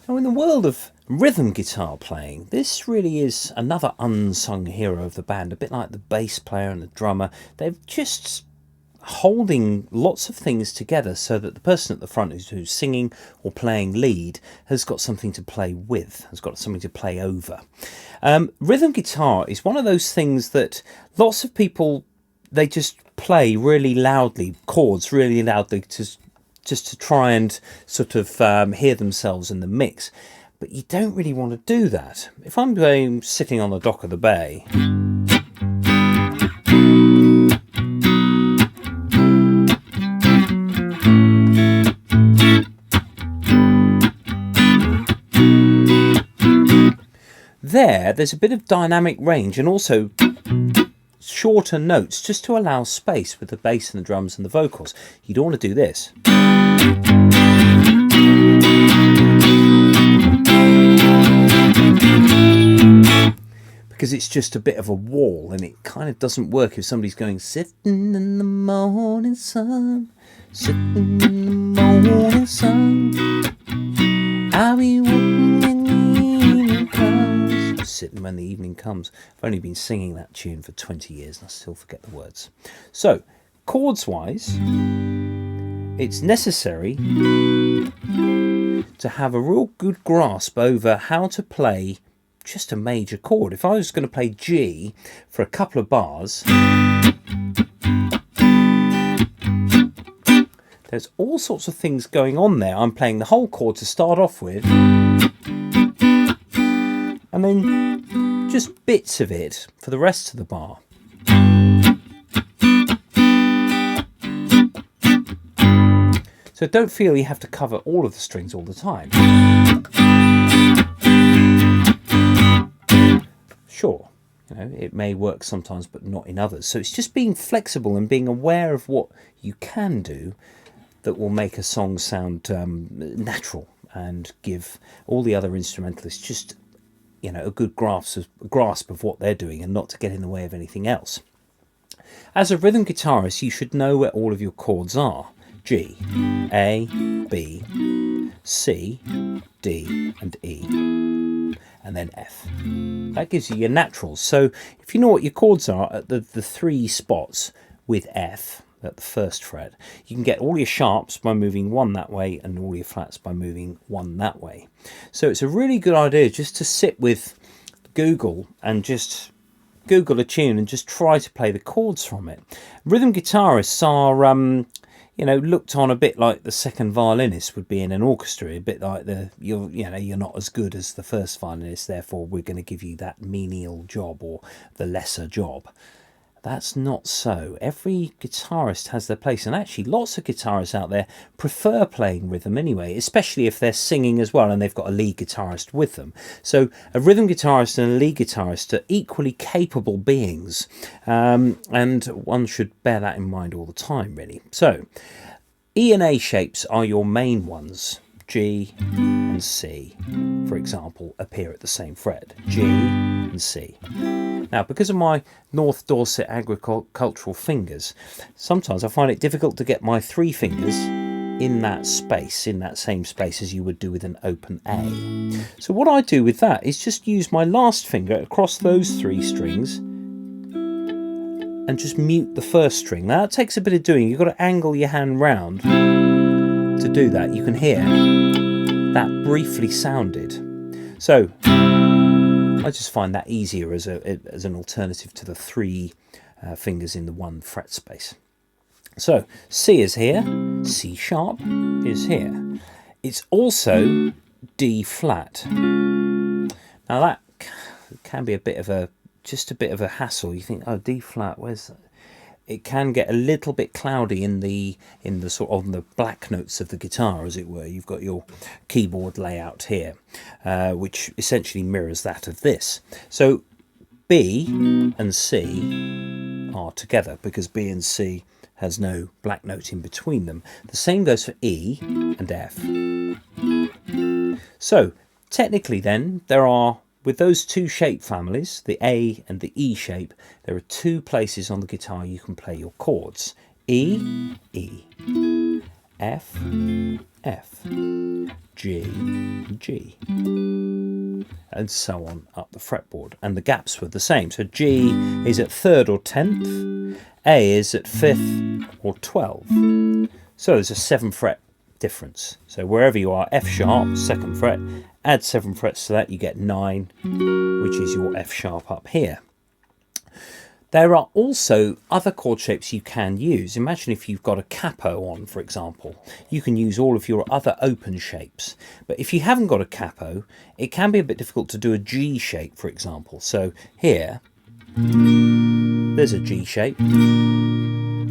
Now, in the world of rhythm guitar playing, this really is another unsung hero of the band, a bit like the bass player and the drummer. They're just holding lots of things together so that the person at the front who's singing or playing lead has got something to play with, has got something to play over. Rhythm guitar is one of those things that lots of people, they just play really loudly, chords really loudly, just to try and sort of hear themselves in the mix. But you don't really want to do that. If I'm sitting on the dock of the bay, there's a bit of dynamic range and also shorter notes just to allow space with the bass and the drums and the vocals. You don't want to do this. Because it's just a bit of a wall and it kind of doesn't work if somebody's going sitting in the morning sun, sitting in the morning sun, I'll be walking when the evening comes. Sitting when the evening comes. I've only been singing that tune for 20 years and I still forget the words. So, chords wise, it's necessary to have a real good grasp over how to play just a major chord. If I was going to play G for a couple of bars, there's all sorts of things going on there. I'm playing the whole chord to start off with, and then just bits of it for the rest of the bar. So don't feel you have to cover all of the strings all the time. Sure, it may work sometimes, but not in others. So it's just being flexible and being aware of what you can do that will make a song sound natural and give all the other instrumentalists just, a good grasp of what they're doing and not to get in the way of anything else. As a rhythm guitarist, you should know where all of your chords are. G, A, B, C, D and E, and then F. That gives you your naturals. So if you know what your chords are at the three spots with F at the first fret, you can get all your sharps by moving one that way and all your flats by moving one that way. So it's a really good idea just to sit with Google and just Google a tune and just try to play the chords from it. Rhythm guitarists are looked on a bit like the second violinist would be in an orchestra, a bit like you're not as good as the first violinist, therefore we're going to give you that menial job or the lesser job. That's not so. Every guitarist has their place, and actually lots of guitarists out there prefer playing rhythm anyway, especially if they're singing as well and they've got a lead guitarist with them. So a rhythm guitarist and a lead guitarist are equally capable beings, and one should bear that in mind all the time, really. So E and A shapes are your main ones. G and C, for example, appear at the same fret. G and C. Now, because of my North Dorset agricultural fingers, sometimes I find it difficult to get my three fingers in that space, in that same space as you would do with an open A. So what I do with that is just use my last finger across those three strings and just mute the first string. Now, that takes a bit of doing. You've got to angle your hand round to do that. You can hear that briefly sounded. So I just find that easier as an alternative to the three fingers in the one fret space. So C is here, C sharp is here. It's also D flat. Now that can be a bit of a hassle. You think, oh, D flat, where's that? It can get a little bit cloudy in the sort of on the black notes of the guitar, as it were. You've got your keyboard layout here, which essentially mirrors that of this. So B and C are together because B and C has no black note in between them. The same goes for E and F. So technically then, there are, with those two shape families, the A and the E shape, there are two places on the guitar you can play your chords. E, E, F, F, G, G, and so on up the fretboard. And the gaps were the same. So G is at 3rd or 10th, A is at 5th or 12th. So there's a 7 fret difference. So wherever you are, F sharp, 2nd fret, add 7 frets to that, you get 9, which is your F sharp up here. There are also other chord shapes you can use. Imagine if you've got a capo on, for example. You can use all of your other open shapes. But if you haven't got a capo, it can be a bit difficult to do a G shape, for example. So here, there's a G shape.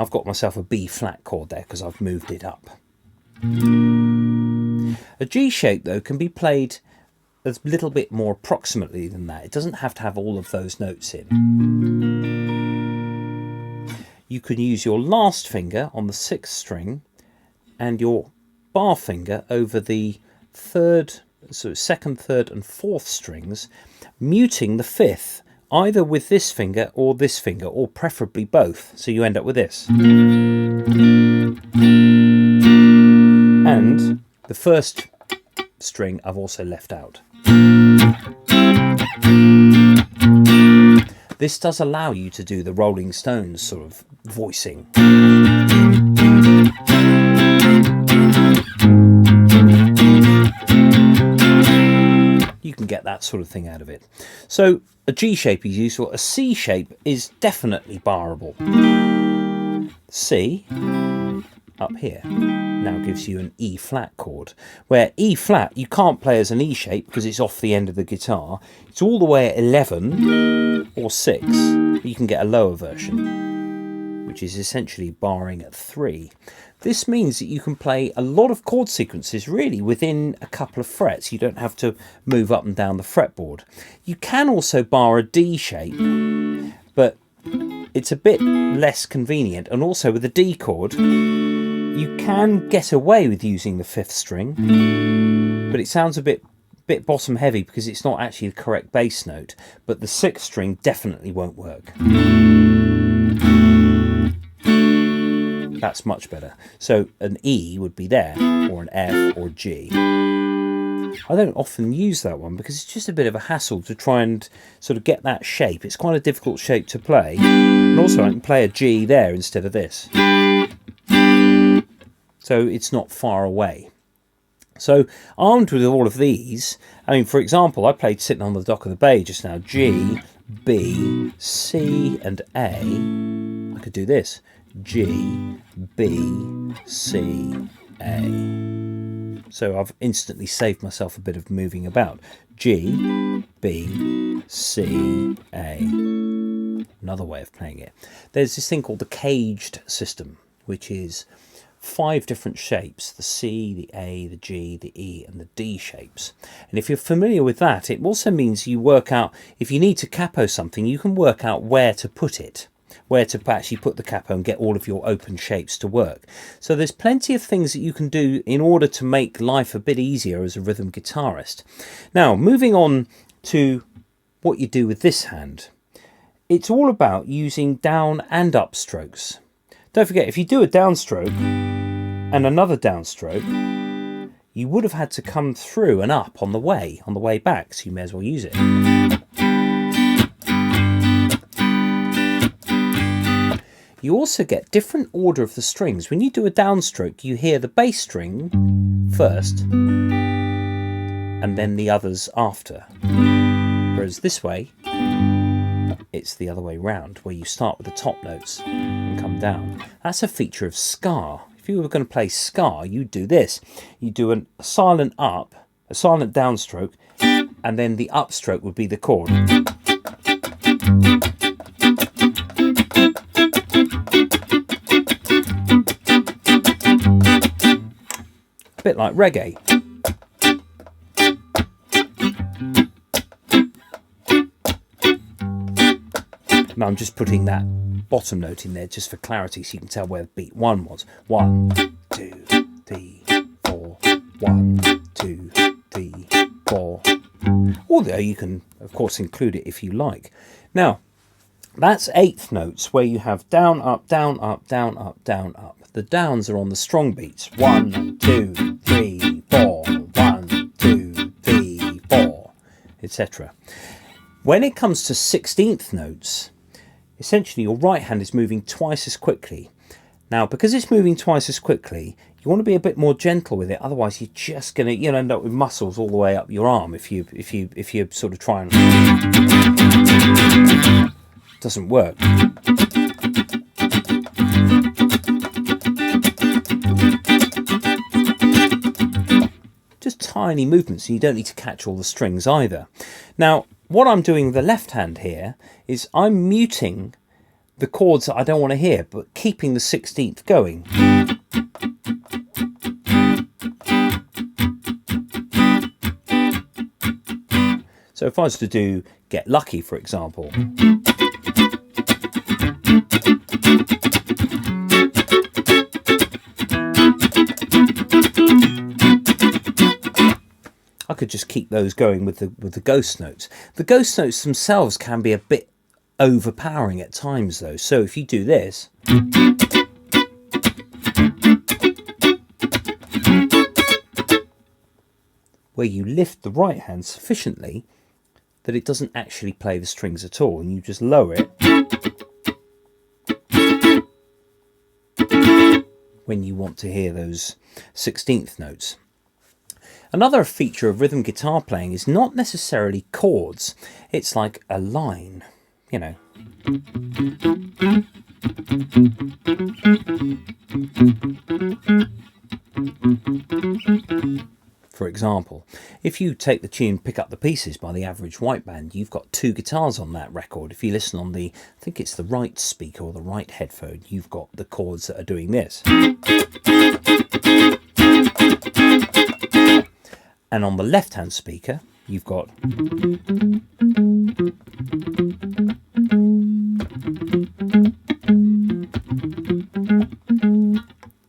I've got myself a B flat chord there because I've moved it up. A G shape, though, can be played a little bit more approximately than that. It doesn't have to have all of those notes in. You can use your last finger on the 6th string and your bar finger over the 3rd, so 2nd, 3rd and 4th strings, muting the 5th, either with this finger, or preferably both. So you end up with this. And the 1st string I've also left out. This does allow you to do the Rolling Stones sort of voicing. You can get that sort of thing out of it. So a G shape is useful. A C shape is definitely barrable. C up here now gives you an E flat chord, where E flat you can't play as an E shape because it's off the end of the guitar. It's all the way at 11 or 6. You can get a lower version, which is essentially barring at 3. This means that you can play a lot of chord sequences really within a couple of frets. You don't have to move up and down the fretboard. You can also bar a D shape, but it's a bit less convenient. And also with the D chord, you can get away with using the 5th string, but it sounds a bit bottom heavy because it's not actually the correct bass note. But the 6th string definitely won't work. That's much better. So an E would be there, or an F or G. I don't often use that one because it's just a bit of a hassle to try and sort of get that shape. It's quite a difficult shape to play. And also I can play a G there instead of this. So it's not far away. So armed with all of these, I mean, for example, I played Sitting on the Dock of the Bay just now. G, B, C and A. I could do this. G, B, C, A. So I've instantly saved myself a bit of moving about. G, B, C, A. Another way of playing it. There's this thing called the caged system, which is 5 different shapes: the C, the A, the G, the E and the D shapes. And if you're familiar with that, it also means you work out, if you need to capo something, you can work out where to put it, where to actually put the capo and get all of your open shapes to work. So there's plenty of things that you can do in order to make life a bit easier as a rhythm guitarist. Now, moving on to what you do with this hand. It's all about using down and up strokes. Don't forget, if you do a downstroke and another downstroke, you would have had to come through and up on the way back, so you may as well use it. You also get different order of the strings. When you do a downstroke, you hear the bass string first and then the others after. Whereas this way, it's the other way round, where you start with the top notes and come down. That's a feature of ska. If you were going to play ska, you'd do this. You do a silent up, a silent downstroke, and then the upstroke would be the chord. A bit like reggae. Now I'm just putting that bottom note in there just for clarity, so you can tell where beat 1 was. 1, 2, 3, 4. 1, 2, 3, 4. Although you can, of course, include it if you like. Now, that's 8th notes, where you have down, up, down, up, down, up, down, up. The downs are on the strong beats. 1, 2, 3, 4. 1, 2, 3, 4, etc. When it comes to 16th notes, essentially your right hand is moving twice as quickly. Now, because it's moving twice as quickly, you want to be a bit more gentle with it. Otherwise, you're just going to end up with muscles all the way up your arm if you sort of try and. Doesn't work. Just tiny movements, and you don't need to catch all the strings either. Now, what I'm doing with the left hand here is I'm muting the chords that I don't want to hear, but keeping the 16th going. So if I was to do Get Lucky, for example, I could just keep those going with the ghost notes. The ghost notes themselves can be a bit overpowering at times though. So if you do this, where you lift the right hand sufficiently that it doesn't actually play the strings at all, and you just lower it when you want to hear those 16th notes. Another feature of rhythm guitar playing is not necessarily chords. It's like a line, you know. For example, if you take the tune Pick Up the Pieces by the Average White Band, you've got two guitars on that record. If you listen on the, I think it's the right speaker or the right headphone, you've got the chords that are doing this. And on the left-hand speaker, you've got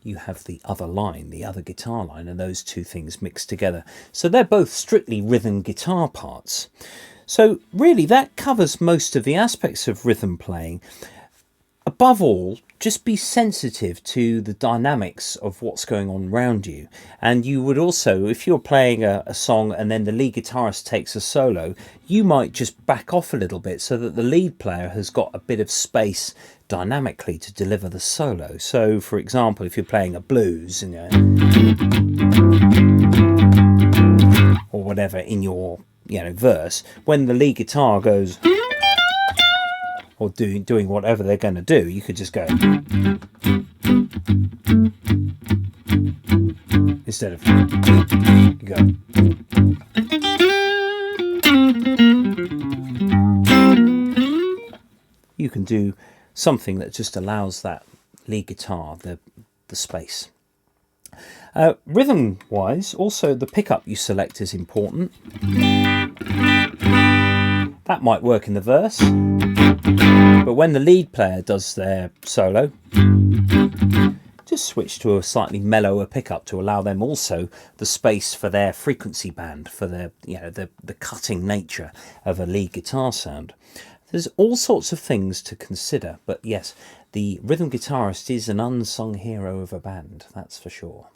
you have the other line, the other guitar line, and those two things mixed together. So they're both strictly rhythm guitar parts. So really that covers most of the aspects of rhythm playing. Above all, just be sensitive to the dynamics of what's going on around you. And you would also, if you're playing a song and then the lead guitarist takes a solo, you might just back off a little bit so that the lead player has got a bit of space dynamically to deliver the solo. So for example, if you're playing a blues, or whatever in your verse, when the lead guitar goes, or doing whatever they're going to do, you could just go instead of you go. You can do something that just allows that lead guitar the space. Rhythm wise, also the pickup you select is important. That might work in the verse, but when the lead player does their solo, just switch to a slightly mellower pickup to allow them also the space for their frequency band, for their the cutting nature of a lead guitar sound. There's all sorts of things to consider, but yes, the rhythm guitarist is an unsung hero of a band, that's for sure.